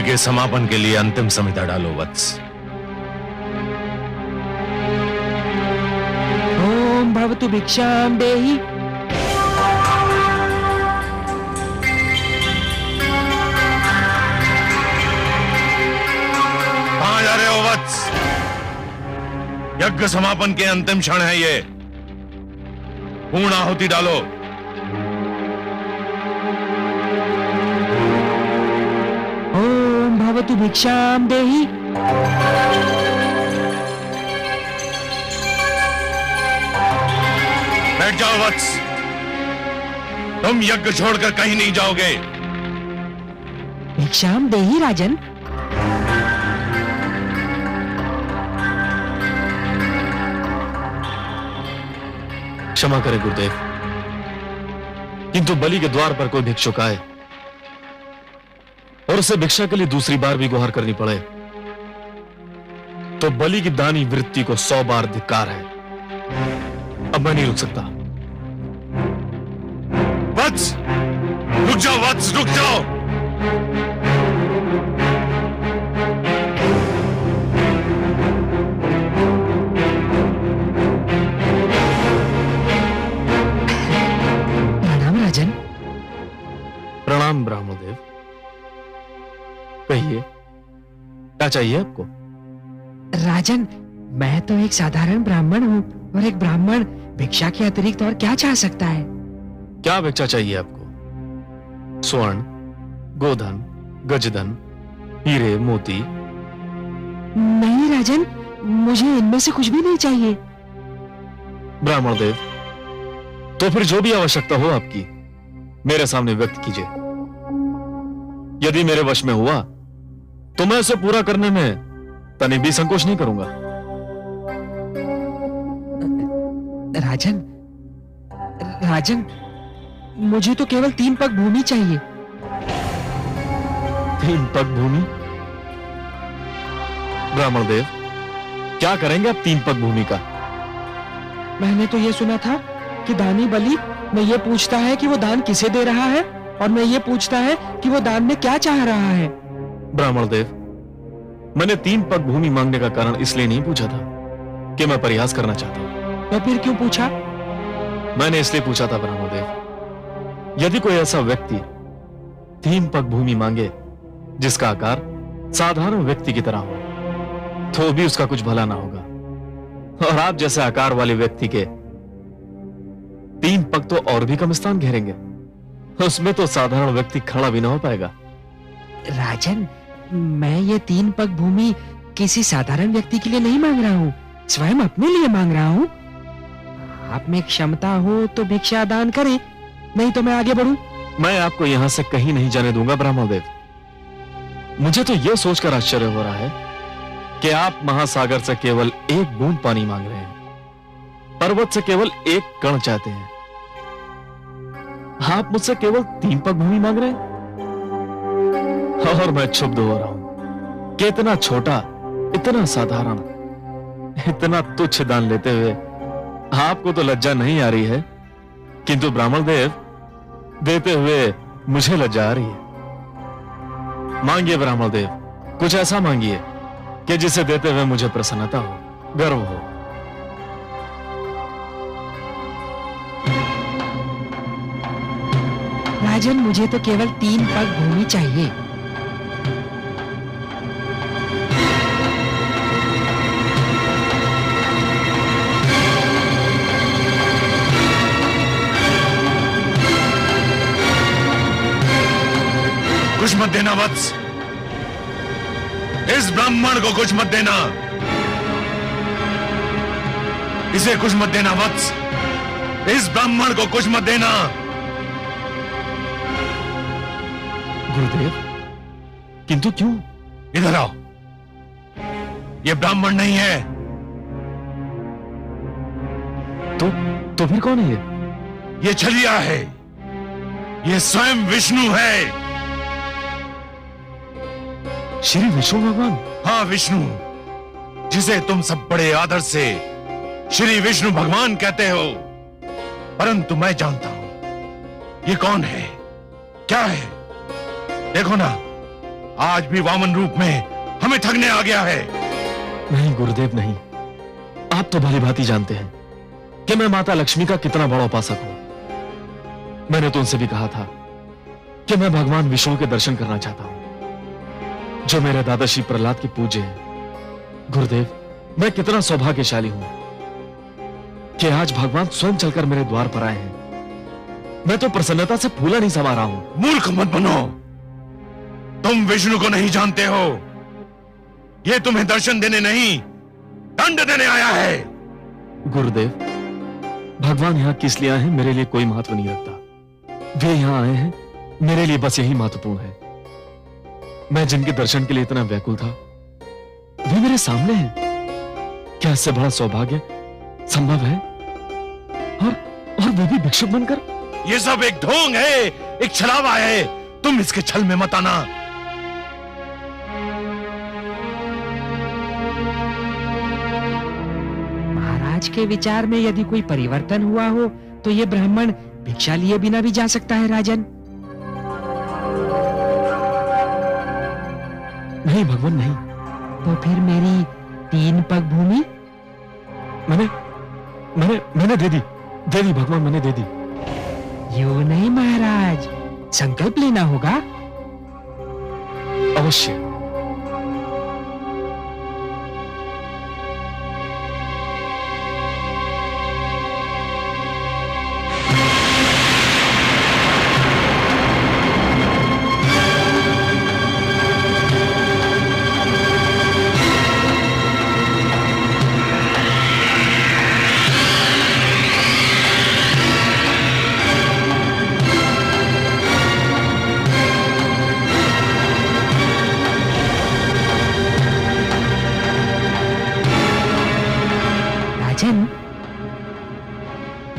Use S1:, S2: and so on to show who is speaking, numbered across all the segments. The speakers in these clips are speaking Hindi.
S1: यज्ञ के समापन के लिए अंतिम संहिता डालो वत्स।
S2: ओम भवतु भिक्षाम देहि।
S1: कहां जा रहे हो वत्स? यज्ञ समापन के अंतिम क्षण है ये। पूर्ण आहुति डालो।
S2: ओम भवतु भिक्षाम देहि।
S1: बैठ जाओ वत्स, तुम यज्ञ छोड़कर कहीं नहीं जाओगे।
S2: भिक्षाम देहि राजन।
S3: क्षमा करें गुरुदेव, किंतु बलि के द्वार पर कोई भिक्षुक आए और उसे भिक्षा के लिए दूसरी बार भी गुहार करनी पड़े तो बलि की दानी वृत्ति को 100 बार धिक्कार है। अब मैं नहीं रुक सकता।
S1: वत्स, रुक जाओ वत्स, रुक जाओ।
S2: प्रणाम राजन।
S3: प्रणाम ब्राह्मणदेव, कहिए क्या चाहिए आपको?
S2: राजन, मैं तो एक साधारण ब्राह्मण हूँ और एक ब्राह्मण भिक्षा के अतिरिक्त और क्या चाह सकता है?
S3: क्या भिक्षा चाहिए आपको? स्वर्ण, गोधन, गजधन, हीरे, मोती?
S2: नहीं राजन, मुझे इनमें से कुछ भी नहीं चाहिए।
S3: ब्राह्मणदेव, तो फिर जो भी आवश्यकता हो आपकी मेरे सामने व्यक्त कीजिए। यदि मेरे वश में हुआ तो मैं उसे पूरा करने में तनिक भी संकोच नहीं करूंगा।
S2: राजन, राजन, मुझे तो केवल 3 पग भूमि चाहिए।
S3: 3 पग भूमि? ब्राह्मणदेव, क्या करेंगे आप 3 पग भूमि का?
S2: मैंने तो ये सुना था कि दानी बलि में ये पूछता है कि वो दान किसे दे रहा है और मैं ये पूछता है कि वो दान में क्या चाह रहा है।
S3: ब्राह्मणदेव, मैंने 3 पग भूमि मांगने का कारण इसलिए नहीं पूछा था कि मैं प्रयास करना चाहता हूं।
S2: तो फिर क्यों पूछा?
S3: मैंने इसलिए पूछा था ब्राह्मणदेव, यदि कोई ऐसा व्यक्ति 3 पग भूमि मांगे जिसका आकार साधारण व्यक्ति की तरह हो तो भी उसका कुछ भला ना होगा, और आप जैसे आकार वाले व्यक्ति के 3 पग तो और भी कम स्थान घेरेंगे, उसमें तो साधारण व्यक्ति खड़ा भी ना हो पाएगा।
S2: राजन, मैं ये 3 पग भूमि किसी साधारण व्यक्ति के लिए नहीं मांग रहा हूँ, स्वयं अपने लिए मांग रहा हूँ। आप में क्षमता हो तो भिक्षा दान करें, नहीं तो मैं आगे बढ़ूं।
S3: मैं आपको यहां से कहीं नहीं जाने दूंगा ब्राह्मणदेव। मुझे तो यह सोचकर आश्चर्य हो रहा है कि आप महासागर से केवल 1 बूंद पानी मांग रहे हैं, पर्वत से केवल 1 कण चाहते हैं। आप मुझसे केवल 3 पग भूमि मांग रहे हैं और मैं क्षुब्ध हो रहा हूं कि इतना छोटा, इतना साधारण, इतना तुच्छ दान लेते हुए आपको तो लज्जा नहीं आ रही है, किंतु ब्राह्मणदेव, देते हुए मुझे लज्जा आ रही है। मांगिए ब्राह्मणदेव, कुछ ऐसा मांगिए कि जिसे देते हुए मुझे प्रसन्नता हो, गर्व हो।
S2: राजन, मुझे तो केवल 3 पग भूमि चाहिए।
S1: कुछ मत देना वत्स, इस ब्राह्मण को कुछ मत देना, इसे कुछ मत देना वत्स, इस ब्राह्मण को कुछ मत देना।
S3: गुरुदेव, किंतु क्यों?
S1: इधर आओ, ये ब्राह्मण नहीं है।
S3: तो फिर कौन है ये?
S1: ये छलिया है, ये स्वयं विष्णु है।
S3: श्री विष्णु भगवान?
S1: हाँ, विष्णु, जिसे तुम सब बड़े आदर से श्री विष्णु भगवान कहते हो, परंतु मैं जानता हूं ये कौन है, क्या है। देखो ना, आज भी वामन रूप में हमें ठगने आ गया है।
S3: नहीं गुरुदेव नहीं, आप तो भली भांति जानते हैं कि मैं माता लक्ष्मी का कितना बड़ा उपासक हूं। मैंने तो उनसे भी कहा था कि मैं भगवान विष्णु के दर्शन करना चाहता हूं, जो मेरे दादा श्री प्रहलाद के पूज्य हैं। गुरुदेव, मैं कितना सौभाग्यशाली हूं कि आज भगवान स्वयं चलकर मेरे द्वार पर आए हैं। मैं तो प्रसन्नता से फूला नहीं समा रहा हूं।
S1: मूर्ख मत बनो, तुम विष्णु को नहीं जानते हो। यह तुम्हें दर्शन देने नहीं, दंड देने आया है।
S3: गुरुदेव, भगवान यहां किस लिए आए हैं मेरे लिए कोई महत्व नहीं रखता। वे यहां आए हैं मेरे लिए बस यही महत्वपूर्ण है। मैं जिनके दर्शन के लिए इतना व्याकुल था, वे मेरे सामने हैं। क्या इससे बड़ा सौभाग्य संभव है? और वे भी भिक्षुक बनकर।
S1: ये सब एक ढोंग है, एक छलावा है। तुम इसके छल में मत आना।
S2: महाराज के विचार में यदि कोई परिवर्तन हुआ हो तो ये ब्राह्मण भिक्षा लिए बिना भी जा सकता है राजन।
S3: नहीं भगवान नहीं।
S2: तो फिर मेरी 3 पग भूमि
S3: मैंने दे दी भगवान, मैंने दे दी।
S2: यूं नहीं महाराज, संकल्प लेना होगा।
S3: अवश्य।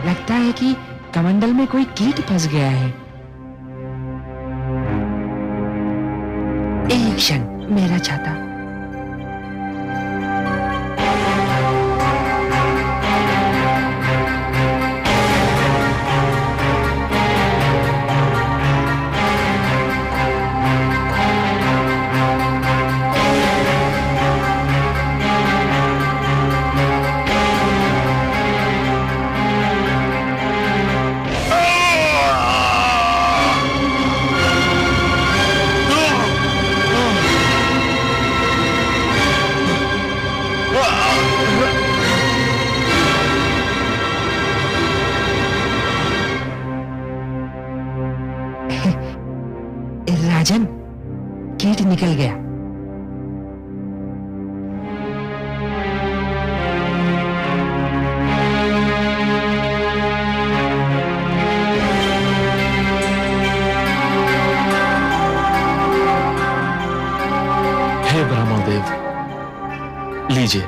S2: लगता है कि कमंडल में कोई कीट फंस गया है। एक क्षण, मेरा छाता। राजन, कीट निकल गया।
S3: हे ब्राह्मण देव, लीजिए,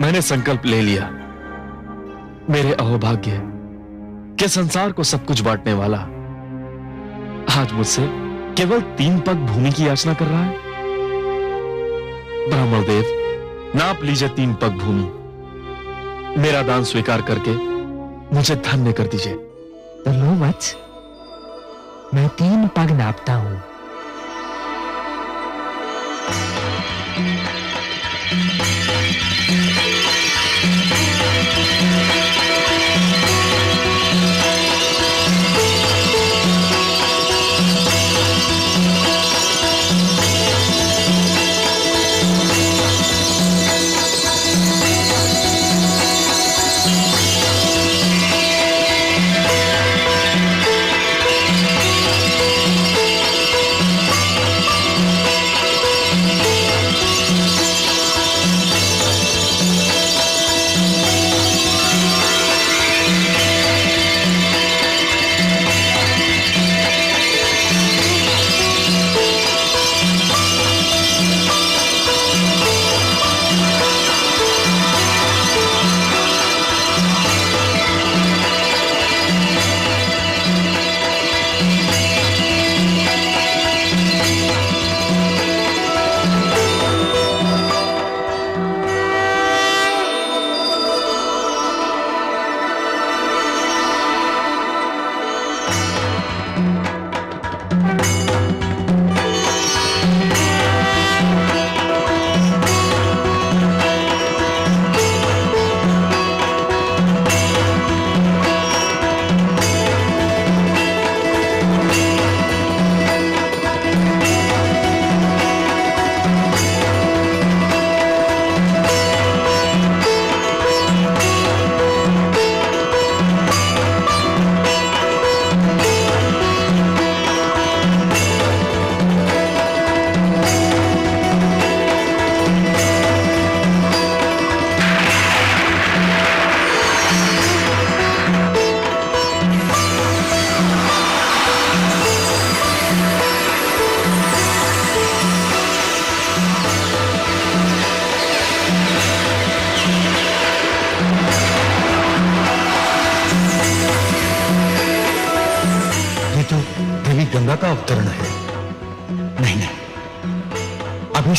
S3: मैंने संकल्प ले लिया। मेरे अहोभाग्य के संसार को सब कुछ बांटने वाला आज मुझसे केवल 3 पग भूमि की याचना कर रहा है। ब्राह्मण देव, नाप लीजिए 3 पग भूमि। मेरा दान स्वीकार करके मुझे धन्य कर दीजिए।
S2: तो लो वत्स, मैं 3 पग नापता हूं।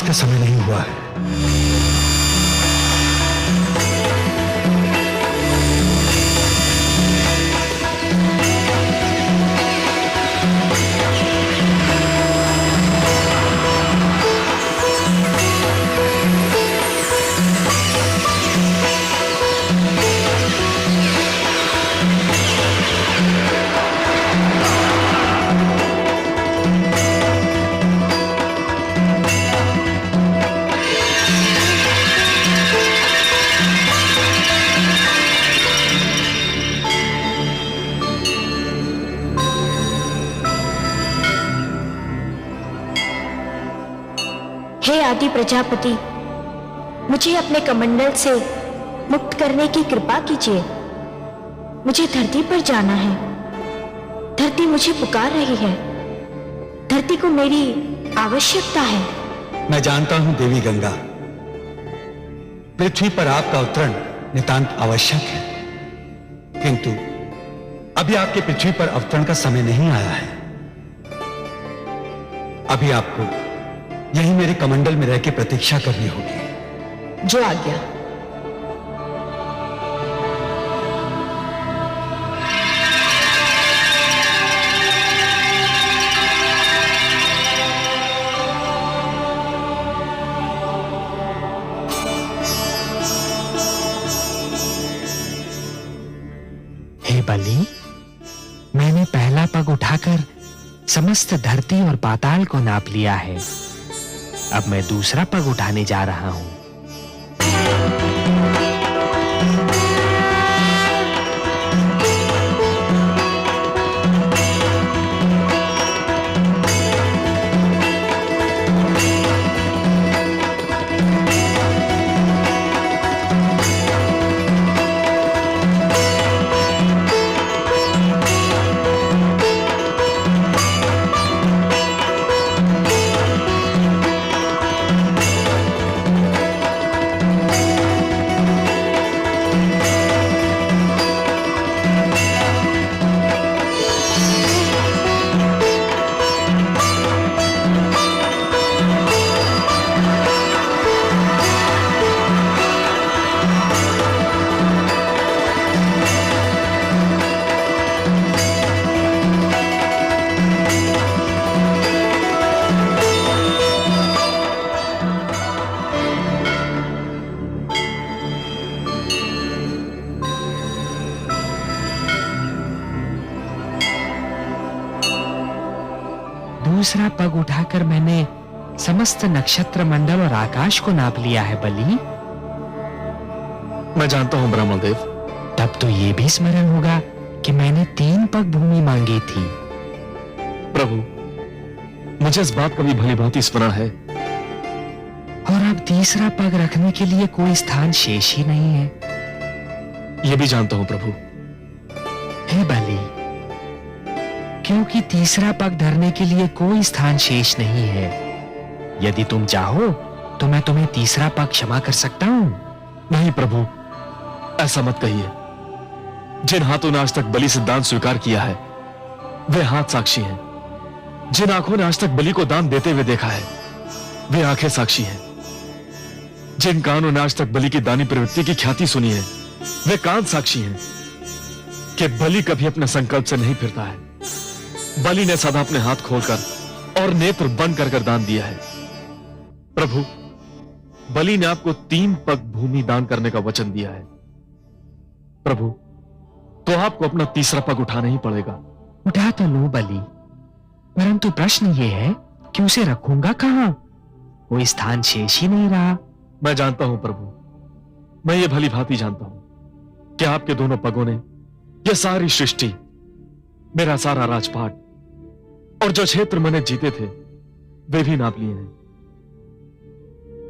S4: का समय नहीं हुआ है।
S5: हे आदि प्रजापति, मुझे अपने कमंडल से मुक्त करने की कृपा कीजिए। मुझे धरती पर जाना है। धरती मुझे पुकार रही है। धरती को मेरी आवश्यकता है।
S4: मैं जानता हूं देवी गंगा, पृथ्वी पर आपका अवतरण नितांत आवश्यक है, किंतु अभी आपके पृथ्वी पर अवतरण का समय नहीं आया है। अभी आपको यही मेरे कमंडल में रह के प्रतीक्षा करनी होगी।
S5: जो आज्ञा।
S2: हे बलि, मैंने पहला पग उठाकर समस्त धरती और पाताल को नाप लिया है। अब मैं दूसरा पग उठाने जा रहा हूं। दूसरा पग उठाकर मैंने समस्त नक्षत्र मंडल और आकाश को नाप लिया है बलि।
S3: मैं जानता हूं ब्राह्मण देव।
S2: तब तो ये भी स्मरण होगा कि मैंने 3 पग भूमि मांगी थी।
S3: प्रभु, मुझे इस बात का भी भली भांति स्मरण है।
S2: और अब तीसरा पग रखने के लिए कोई स्थान शेष ही नहीं है।
S3: यह भी जानता हूं प्रभु।
S2: हे बलि, क्योंकि तीसरा पग धरने के लिए कोई स्थान शेष नहीं है। यदि तुम चाहो तो मैं तुम्हें तीसरा पग क्षमा कर सकता हूं।
S3: नहीं प्रभु, ऐसा मत कहिए। जिन हाथों ने आज तक बलि से दान स्वीकार किया है, वे हाथ साक्षी हैं। जिन आंखों ने आज तक बलि को दान देते हुए देखा है, वे आंखें साक्षी हैं। जिन कानों ने आज तक बलि की दानी प्रवृत्ति की ख्याति सुनी है, वे कान साक्षी हैं कि बलि कभी अपने संकल्प से नहीं फिरता है। बलि ने सदा अपने हाथ खोलकर और नेत्र बंद कर दान दिया है। प्रभु, बलि ने आपको 3 पग भूमि दान करने का वचन दिया है। प्रभु, तो आपको अपना तीसरा पग उठाना ही पड़ेगा।
S2: उठा तो लो बलि, परंतु प्रश्न ये है कि उसे रखूंगा कहां? कोई स्थान शेष ही नहीं रहा।
S3: मैं जानता हूं प्रभु, मैं ये भली भांति जानता हूं कि आपके दोनों पगों ने यह सारी सृष्टि, मेरा सारा राजपाट और जो क्षेत्र मैंने जीते थे, वे भी नाप लिए हैं।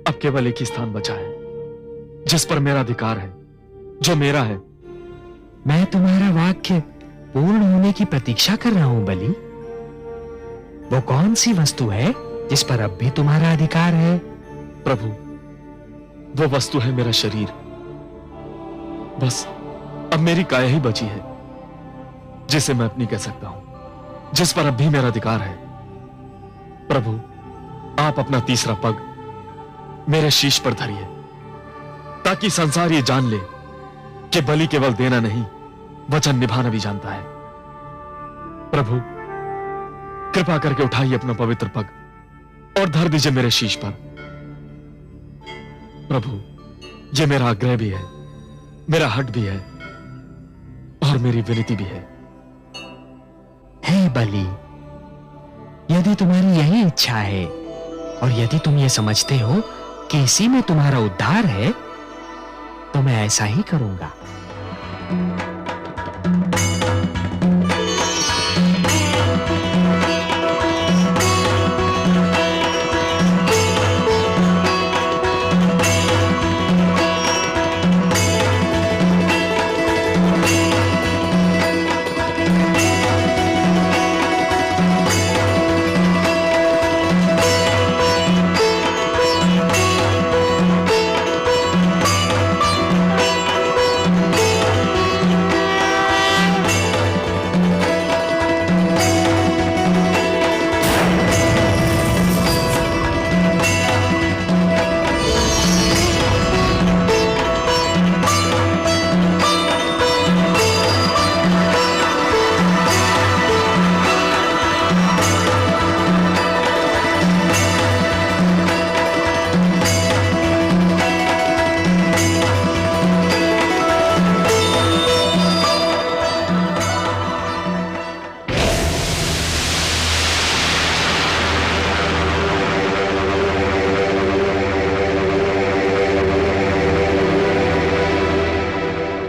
S3: अब केवल एक ही स्थान बचा है जिस पर मेरा अधिकार है, जो मेरा है।
S2: मैं तुम्हारा वाक्य पूर्ण होने की प्रतीक्षा कर रहा हूं बलि। वो कौन सी वस्तु है जिस पर अब भी तुम्हारा अधिकार है?
S3: प्रभु, वो वस्तु है मेरा शरीर। बस अब मेरी काया ही बची है जिसे मैं अपनी कह सकता हूं, जिस पर अब भी मेरा अधिकार है। प्रभु, आप अपना तीसरा पग मेरे शीश पर धरिए, ताकि संसार ये जान ले कि बलि केवल देना नहीं, वचन निभाना भी जानता है। प्रभु, कृपा करके उठाइए अपना पवित्र पग और धर दीजिए मेरे शीश पर। प्रभु, ये मेरा आग्रह भी है, मेरा हट भी है और मेरी विनती भी है।
S2: हे बलि, यदि तुम्हारी यही इच्छा है और यदि तुम ये समझते हो कि इसी में तुम्हारा उद्धार है, तो मैं ऐसा ही करूंगा।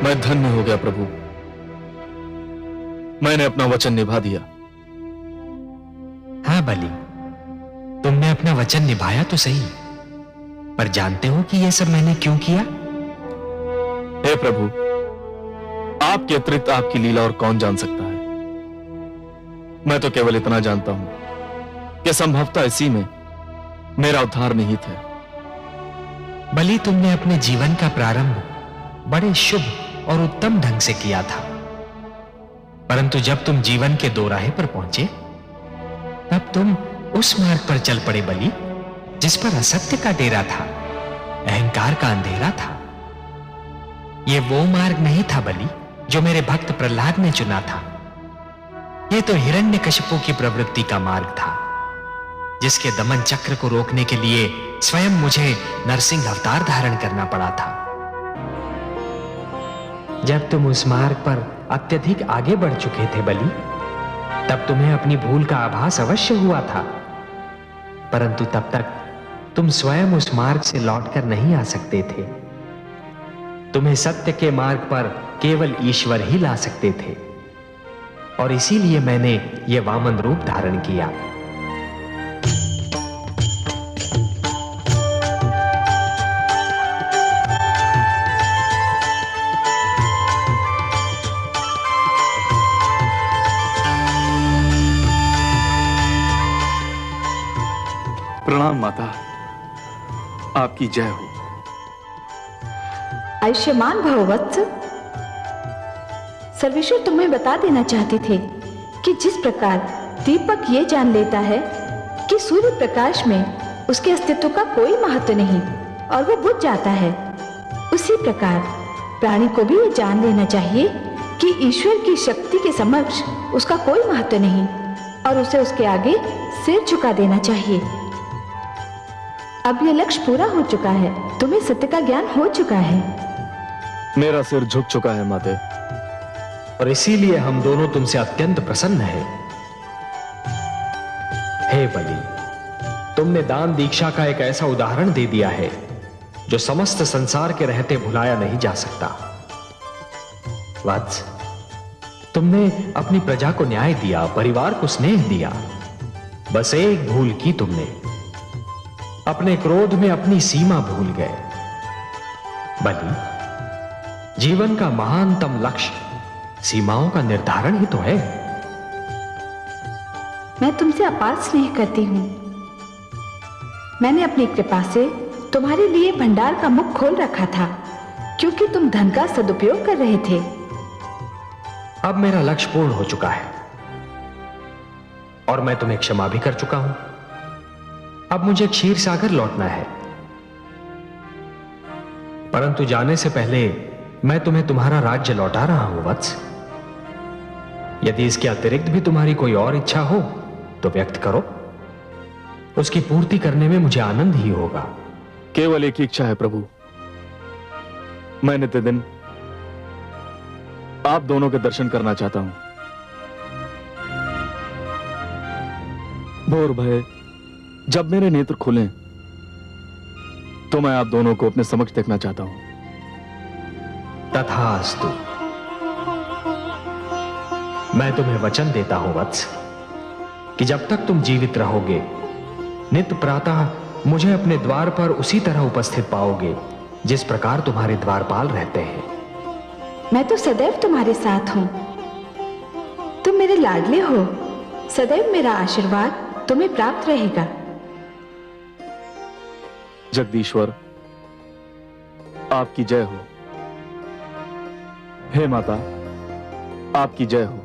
S3: मैं धन्य हो गया प्रभु, मैंने अपना वचन निभा दिया।
S2: हाँ बलि, तुमने अपना वचन निभाया तो सही, पर जानते हो कि यह सब मैंने क्यों किया?
S3: हे प्रभु, आपके अतिरिक्त आपकी लीला और कौन जान सकता है। मैं तो केवल इतना जानता हूं कि संभवतः इसी में मेरा उद्धार निहित है।
S2: बलि, तुमने अपने जीवन का प्रारंभ बड़े शुभ और उत्तम ढंग से किया था, परंतु जब तुम जीवन के दोराहे पर पहुंचे, तब तुम उस मार्ग पर चल पड़े बलि, जिस पर असत्य का डेरा था, अहंकार का अंधेरा था। यह वो मार्ग नहीं था बलि जो मेरे भक्त प्रहलाद ने चुना था। यह तो हिरण्यकशिपु की प्रवृत्ति का मार्ग था, जिसके दमन चक्र को रोकने के लिए स्वयं मुझे नरसिंह अवतार धारण करना पड़ा था। जब तुम उस मार्ग पर अत्यधिक आगे बढ़ चुके थे बलि, तब तुम्हें अपनी भूल का आभास अवश्य हुआ था, परंतु तब तक तुम स्वयं उस मार्ग से लौटकर नहीं आ सकते थे। तुम्हें सत्य के मार्ग पर केवल ईश्वर ही ला सकते थे, और इसीलिए मैंने यह वामन रूप धारण किया।
S3: प्रणाम माता, आपकी जय हो।
S5: आयुष्मान भव वत्स। सर्वेश्वर तुम्हें बता देना चाहते थे कि जिस प्रकार दीपक ये जान लेता है कि सूर्य प्रकाश में उसके अस्तित्व का कोई महत्व नहीं और वो बुझ जाता है, उसी प्रकार प्राणी को भी ये जान लेना चाहिए कि ईश्वर की शक्ति के समक्ष उसका कोई महत्व नहीं और उसे उसके आगे सिर झुका देना चाहिए। अब यह लक्ष्य पूरा हो चुका है, तुम्हें सत्य का ज्ञान हो चुका है।
S3: मेरा सिर झुक चुका है माते,
S2: और इसीलिए हम दोनों तुमसे अत्यंत प्रसन्न हैं। हे बलि, तुमने दान दीक्षा का एक ऐसा उदाहरण दे दिया है जो समस्त संसार के रहते भुलाया नहीं जा सकता। वत्स, तुमने अपनी प्रजा को न्याय दिया, परिवार को स्नेह दिया, बस एक भूल की तुमने, अपने क्रोध में अपनी सीमा भूल गए। बलि, जीवन का महानतम लक्ष्य सीमाओं का निर्धारण ही तो है।
S5: मैं तुमसे अपार स्नेह करती हूं। मैंने अपनी कृपा से तुम्हारे लिए भंडार का मुख खोल रखा था, क्योंकि तुम धन का सदुपयोग कर रहे थे।
S2: अब मेरा लक्ष्य पूर्ण हो चुका है और मैं तुम्हें क्षमा भी कर चुका हूं। अब मुझे क्षीर सागर लौटना है परंतु जाने से पहले मैं तुम्हें तुम्हारा राज्य लौटा रहा हूं वत्स। यदि इसके अतिरिक्त भी तुम्हारी कोई और इच्छा हो तो व्यक्त करो, उसकी पूर्ति करने में मुझे आनंद ही होगा।
S3: केवल एक ही इच्छा है प्रभु। मैं नित्यदिन आप दोनों के दर्शन करना चाहता हूं। भोर भय जब मेरे नेत्र खुलें तो मैं आप दोनों को अपने समक्ष देखना चाहता हूं।
S2: तथास्तु। मैं तुम्हें वचन देता हूं वत्स कि जब तक तुम जीवित रहोगे नित्य प्रातः मुझे अपने द्वार पर उसी तरह उपस्थित पाओगे जिस प्रकार तुम्हारे द्वारपाल रहते हैं।
S5: मैं तो सदैव तुम्हारे साथ हूं। तुम मेरे लाडले हो, सदैव मेरा आशीर्वाद तुम्हें प्राप्त रहेगा।
S3: जगदीश्वर आपकी जय हो। हे माता आपकी जय हो।